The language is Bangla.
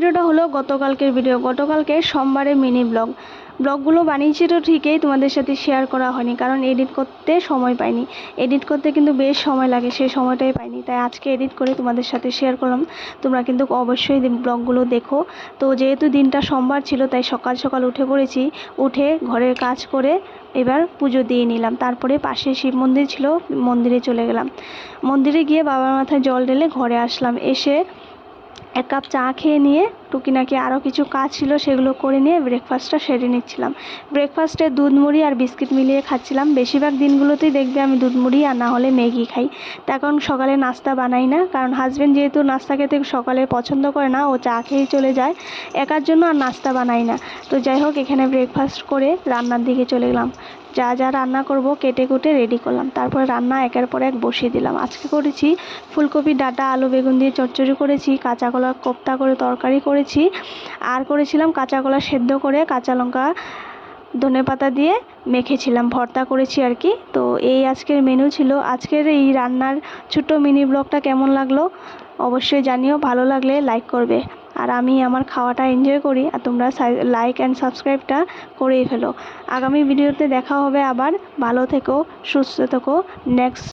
ভিডিওটা হলো গতকালকের ভিডিও। গতকালকে সোমবারে মিনি ব্লগগুলো বানিয়েছি তো ঠিকই, তোমাদের সাথে শেয়ার করা হয়নি কারণ এডিট করতে সময় পাইনি। এডিট করতে কিন্তু বেশ সময় লাগে, সেই সময়টাই পাইনি, তাই আজকে এডিট করে তোমাদের সাথে শেয়ার করলাম। তোমরা কিন্তু অবশ্যই ব্লগগুলো দেখো। তো যেহেতু দিনটা সোমবার ছিল তাই সকাল সকাল উঠে পড়েছি। উঠে ঘরের কাজ করে এবার পুজো দিয়ে নিলাম। তারপরে পাশে শিব মন্দির ছিল, মন্দিরে চলে গেলাম। মন্দিরে গিয়ে বাবার মাথায় জল ঢেলে ঘরে আসলাম। এসে এক কাপ চা খেয়ে নিয়ে টুকিনাকি আরও কিছু কাজ ছিল সেগুলো করে নিয়ে ব্রেকফাস্টটা সেরে নিচ্ছিলাম। ব্রেকফাস্টে দুধ মুড়ি আর বিস্কিট মিলিয়ে খাচ্ছিলাম। বেশিরভাগ দিনগুলোতেই দেখবে আমি দুধ মুড়ি আর না হলে ম্যাগি খাই। তা এখন সকালে নাস্তা বানাই না, কারণ হাজব্যান্ড যেহেতু নাস্তা খেতে সকালে পছন্দ করে না, ও চা খেয়েই চলে যায়, একার জন্য আর নাস্তা বানাই না। তো যাই হোক, এখানে ব্রেকফাস্ট করে রান্নার দিকে চলে গেলাম। যা যা রান্না করব কেটে কুটে রেডি করলাম, তারপরে রান্না একের পর এক বসিয়ে দিলাম। আজকে করেছি ফুলকপি ডাঁটা আলু বেগুন দিয়ে চচ্চড়ি করেছি, কাঁচা কলা কোপ্তা করে তরকারি করেছি, আর করেছিলাম কাঁচা কলা সেদ্ধ করে কাঁচা লঙ্কা ধনেপাতা দিয়ে মেখেছিলাম, ভর্তা করেছি আর কি। তো এই আজকের মেনু ছিল। আজকের এই রান্নার ছোট্ট মিনি ব্লগটা কেমন লাগলো অবশ্যই জানিও। ভালো লাগলে লাইক করবে, আর আমি আমার খাওয়াটা এনজয় করি, আর তোমরা লাইক অ্যান্ড সাবস্ক্রাইবটা করেই ফেলো। আগামী ভিডিওতে দেখা হবে আবার। ভালো থেকো, সুস্থ থেকো। নেক্সট